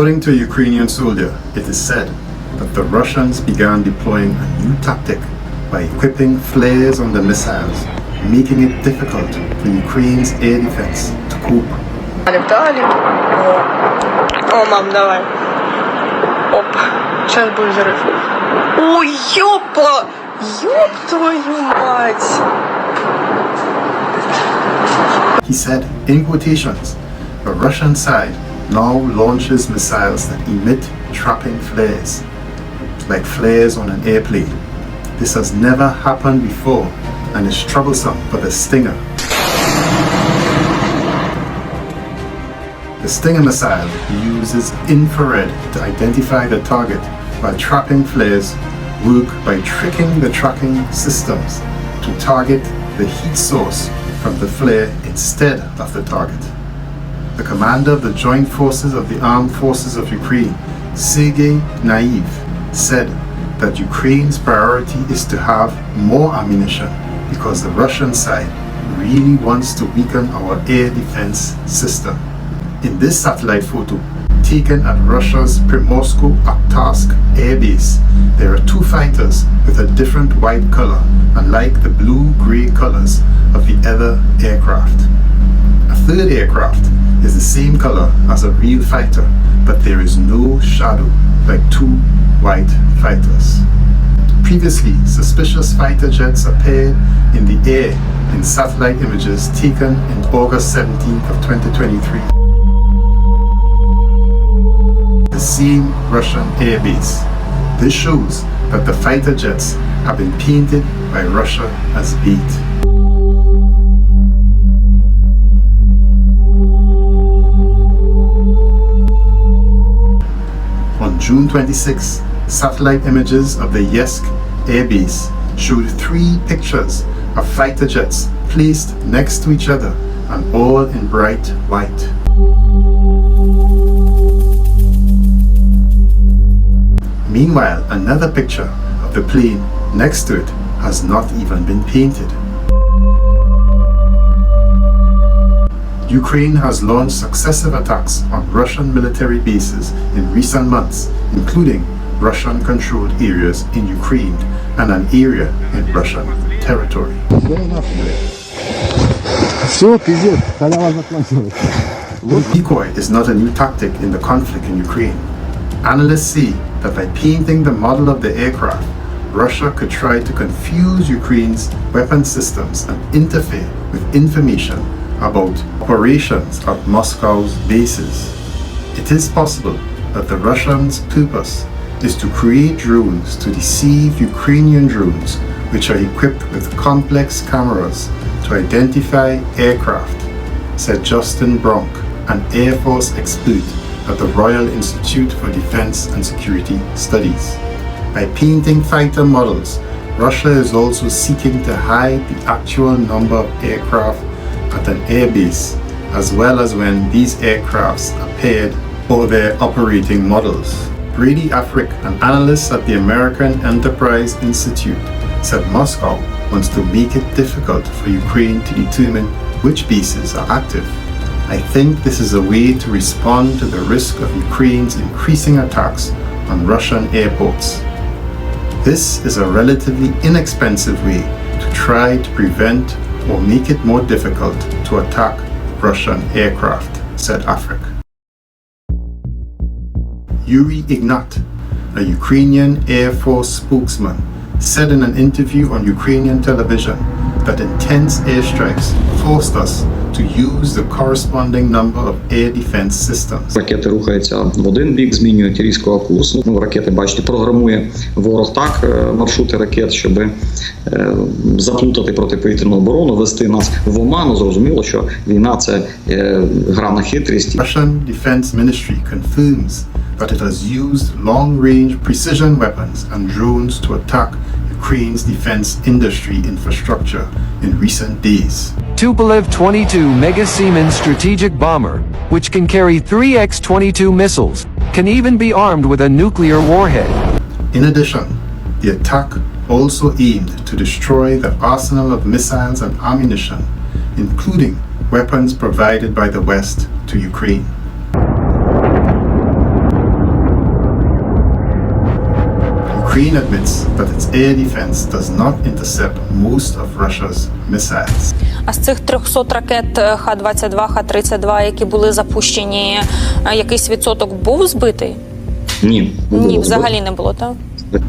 According to a Ukrainian soldier, it is said that the Russians began deploying a new tactic by equipping flares on the missiles, making it difficult for Ukraine's air defense to cope. О, мам, давай. Оп, сейчас будет взрыв. Ой, ёпа! Ёб твою мать! He said, in quotations, the Russian side now launches missiles that emit trapping flares, like flares on an airplane. This has never happened before and is troublesome for the Stinger. The Stinger missile uses infrared to identify the target, while trapping flares work by tricking the tracking systems to target the heat source from the flare instead of the target. The commander of the Joint Forces of the Armed Forces of Ukraine, Sergei Naiv, said that Ukraine's priority is to have more ammunition because the Russian side really wants to weaken our air defense system. In this satellite photo, taken at Russia's Primorsko-Akhtarsk air base, there are two fighters with a different white color, unlike the blue-gray colors of the other aircraft. A third aircraft is the same color as a real fighter, but there is no shadow like two white fighters. Previously, suspicious fighter jets appeared in the air in satellite images taken in August 17th of 2023. The same Russian airbase. This shows that the fighter jets have been painted by Russia as bait. On June 26, satellite images of the Yesk airbase showed 3 pictures of fighter jets placed next to each other and all in bright white. Meanwhile, another picture of the plane next to it has not even been painted. Ukraine has launched successive attacks on Russian military bases in recent months, including Russian-controlled areas in Ukraine and an area in Russian territory. Decoy is not a new tactic in the conflict in Ukraine. Analysts say that by painting the model of the aircraft, Russia could try to confuse Ukraine's weapon systems and interfere with information about operations at Moscow's bases. It is possible that the Russians' purpose is to create drones to deceive Ukrainian drones, which are equipped with complex cameras to identify aircraft, said Justin Bronk, an Air Force expert at the Royal Institute for Defense and Security Studies. By painting fighter models, Russia is also seeking to hide the actual number of aircraft at an airbase, as well as when these aircrafts appeared or their operating models. Brady Afric, an analyst at the American Enterprise Institute, said Moscow wants to make it difficult for Ukraine to determine which bases are active. I think this is a way to respond to the risk of Ukraine's increasing attacks on Russian airports. This is a relatively inexpensive way to try to prevent or make it more difficult to attack Russian aircraft, said Afric. Yuri Ignat, a Ukrainian Air Force spokesman, said in an interview on Ukrainian television that intense airstrikes forced us to use the corresponding number of air defense systems. Ракети рухаються в один бік, змінюють різкого курсу. Ракети, бачите, програмує ворог так маршрути ракет, щоб заплутати протиповітряну оборону, вести нас в оману. Зрозуміло, що війна – це гра на хитрість. Russian Defense Ministry confirms that it has used long-range precision weapons and drones to attack Ukraine's defense industry infrastructure in recent days. Tupolev 22 Mega Siemens strategic bomber, which can carry 3 X-22 missiles, can even be armed with a nuclear warhead. In addition, the attack also aimed to destroy the arsenal of missiles and ammunition, including weapons provided by the West to Ukraine. Ukraine admits that its air defense does not intercept most of Russia's missiles. А з цих 300 ракет Х-22, Х-32, які були запущені, якийсь відсоток був збитий? Ні, Ні, взагалі не було, так?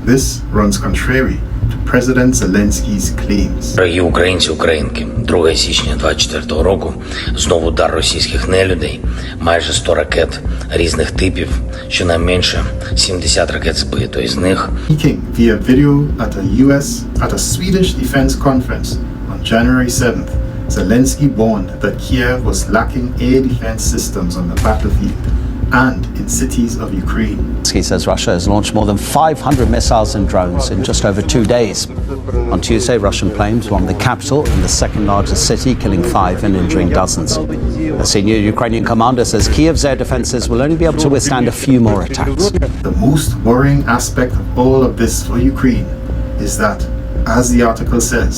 This runs contrary to President Zelensky's claims. Дорогі українці, українки, 2 січня 24-го року знову удар російських нелюдей, майже 100 ракет різних типів, щонайменше 70 ракет збито, із них Speaking via video at a Swedish defense conference on January 7th, Zelensky warned that Kiev was lacking air defense systems on the battlefield and in cities of Ukraine. He says Russia has launched more than 500 missiles and drones in just over 2 days. On Tuesday, Russian planes bombed the capital and the second largest city, killing 5 and injuring dozens. A senior Ukrainian commander says Kiev's air defenses will only be able to withstand a few more attacks. The most worrying aspect of all of this for Ukraine is that, as the article says,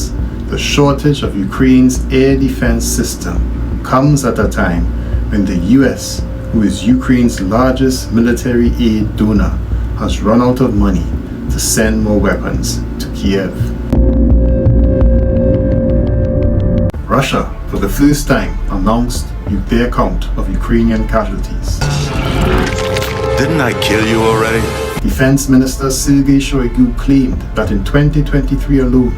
the shortage of Ukraine's air defense system comes at a time when the US, who is Ukraine's largest military aid donor, has run out of money to send more weapons to Kiev. Russia, for the first time, announced their count of Ukrainian casualties. Didn't I kill you already? Defense Minister Sergei Shoigu claimed that in 2023 alone,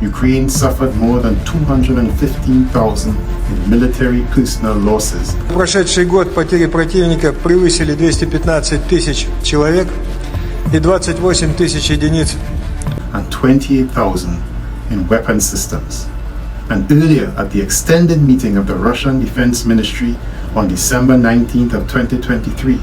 Ukraine suffered more than 215,000 in military personnel losses. В прошедший год потери противника превысили 215 тысяч человек и 28 тысяч единиц. And 28,000 in weapon systems. And earlier, at the extended meeting of the Russian Defense Ministry on December 19th of 2023,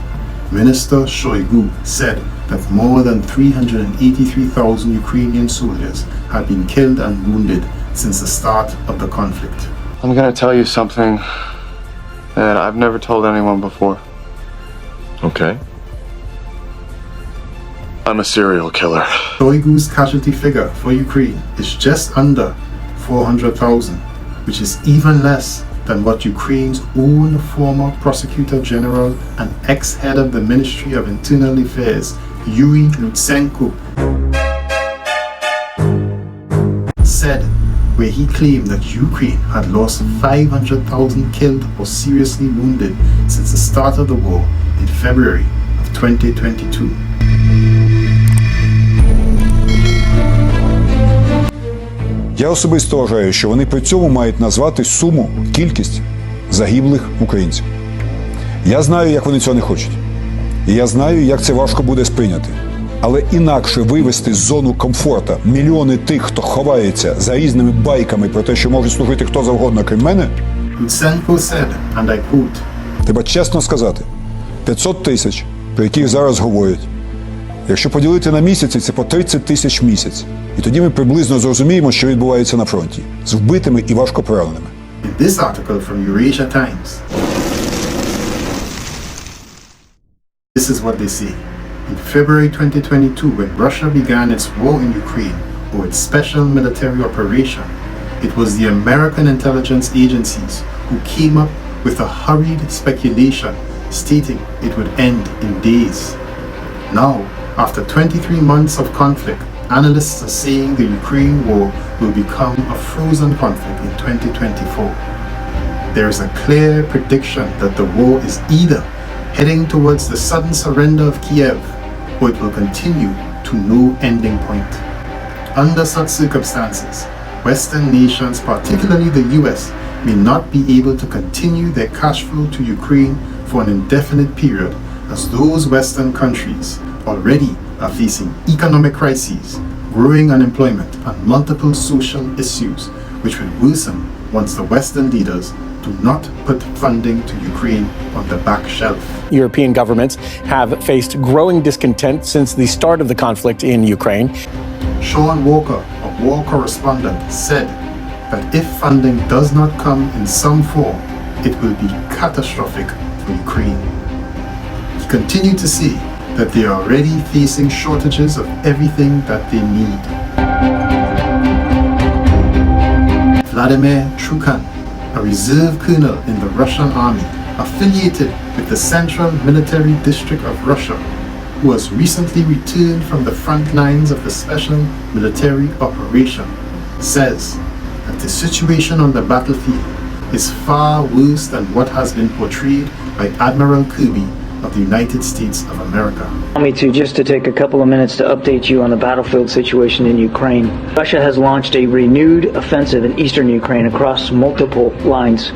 Minister Shoigu said that more than 383,000 Ukrainian soldiers had been killed and wounded since the start of the conflict. I'm gonna tell you something that I've never told anyone before. Okay. I'm a serial killer. Shoigu's casualty figure for Ukraine is just under 400,000, which is even less than what Ukraine's own former prosecutor general and ex-head of the Ministry of Internal Affairs, Yuri Lutsenko, said, where he claimed that Ukraine had lost 500,000 killed or seriously wounded since the start of the war in February of 2022. Я особисто вважаю, що вони при цьому мають назвати суму, кількість загиблих українців. Я знаю, як вони цього не хочуть. І я знаю, як це важко буде сприйняти. Але інакше вивести з зону комфорту мільйони тих, хто ховається за різними байками про те, що може служити хто завгодно, крім мене, Lutsenko said, and I quote, треба чесно сказати, 500 тисяч, про яких зараз говорять, якщо поділити на місяці, це по 30 тисяч в місяць. І тоді ми приблизно зрозуміємо, що відбувається на фронті, з вбитими і важко пораненими. In this article from Eurasia Times, this is what they say. In February 2022, when Russia began its war in Ukraine, or its special military operation, it was the American intelligence agencies who came up with a hurried speculation stating it would end in days. Now, after 23 months of conflict, analysts are saying the Ukraine war will become a frozen conflict in 2024. There is a clear prediction that the war is either heading towards the sudden surrender of Kiev, or it will continue to no ending point. Under such circumstances, Western nations, particularly the US, may not be able to continue their cash flow to Ukraine for an indefinite period, as those Western countries already are facing economic crises, growing unemployment, and multiple social issues, which will worsen once the Western leaders do not put funding to Ukraine on the back shelf. European governments have faced growing discontent since the start of the conflict in Ukraine. Sean Walker, a war correspondent, said that if funding does not come in some form, it will be catastrophic for Ukraine. He continued to say that they are already facing shortages of everything that they need. Vladimir Trukan, a reserve colonel in the Russian army affiliated with the Central Military District of Russia, who has recently returned from the front lines of the special military operation, says that the situation on the battlefield is far worse than what has been portrayed by Admiral Kirby of the United States of America. Allow me to take a couple of minutes to update you on the battlefield situation in Ukraine. Russia has launched a renewed offensive in eastern Ukraine across multiple lines,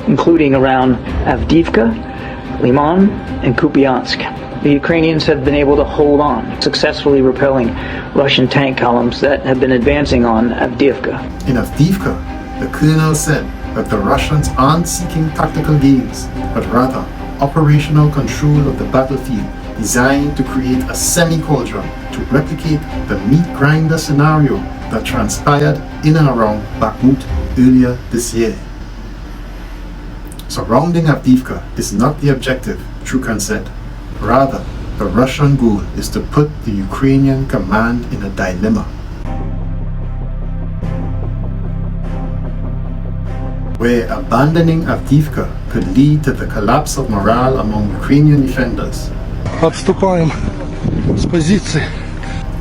including around Avdiivka, Liman, and Kupiansk. The Ukrainians have been able to hold on, successfully repelling Russian tank columns that have been advancing on Avdiivka. In Avdiivka, the colonel said that the Russians aren't seeking tactical gains, but rather operational control of the battlefield designed to create a semi-cauldron to replicate the meat grinder scenario that transpired in and around Bakhmut earlier this year. Surrounding Avdiivka is not the objective, Trukan said. Rather, the Russian goal is to put the Ukrainian command in a dilemma, where abandoning Avdiivka could lead to the collapse of morale among Ukrainian defenders, Отступаем с позиции.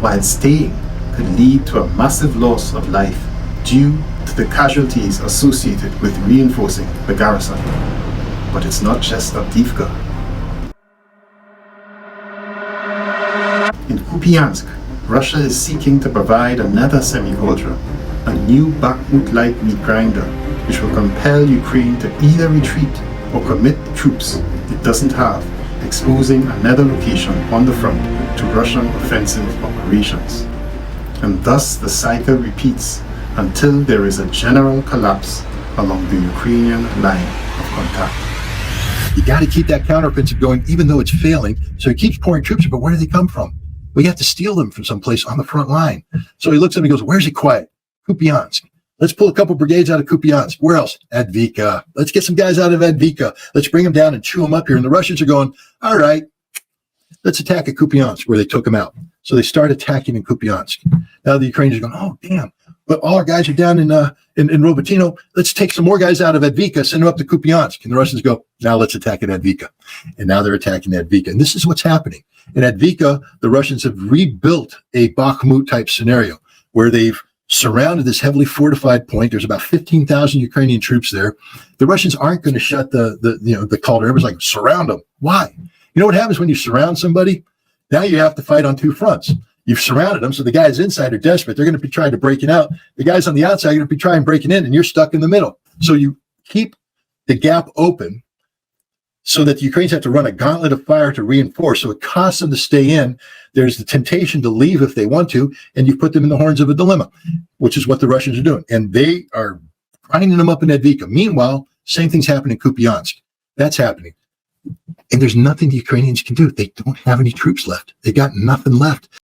while staying could lead to a massive loss of life due to the casualties associated with reinforcing the garrison. But it's not just Avdiivka. In Kupiansk, Russia is seeking to provide another semi-cauldron, a new Bakhmut-like meat grinder, which will compel Ukraine to either retreat or commit troops it doesn't have, exposing another location on the front to Russian offensive operations. And thus the cycle repeats until there is a general collapse along the Ukrainian line of contact. You got to keep that counteroffensive going, even though it's failing. So he keeps pouring troops, but where do they come from? We have to steal them from someplace on the front line. So he looks at him and goes, where's it quiet? Kupiansk. Let's pull a couple brigades out of Kupiansk. Where else? Avdiivka. Let's get some guys out of Avdiivka. Let's bring them down and chew them up here. And the Russians are going, all right, let's attack at Kupiansk, where they took them out. So they start attacking in Kupiansk. Now the Ukrainians are going, oh, damn. But all our guys are down in Robotyno. Let's take some more guys out of Avdiivka, send them up to Kupiansk. And the Russians go, now let's attack at Avdiivka. And now they're attacking Avdiivka. And this is what's happening. In Avdiivka, the Russians have rebuilt a Bakhmut-type scenario where they've surrounded this heavily fortified point. There's about 15,000 Ukrainian troops there. The Russians aren't going to shut the call. Everyone's like, surround them. Why? You know what happens when you surround somebody? Now you have to fight on two fronts. You've surrounded them, so the guys inside are desperate. They're going to be trying to break it out. The guys on the outside are going to be trying breaking in, and you're stuck in the middle. So you keep the gap open so that the Ukrainians have to run a gauntlet of fire to reinforce. So it costs them to stay in. There's the temptation to leave if they want to, and you put them in the horns of a dilemma, which is what the Russians are doing. And they are grinding them up in Avdiivka. Meanwhile, same thing's happening in Kupiansk. That's happening. And there's nothing the Ukrainians can do. They don't have any troops left. They got nothing left.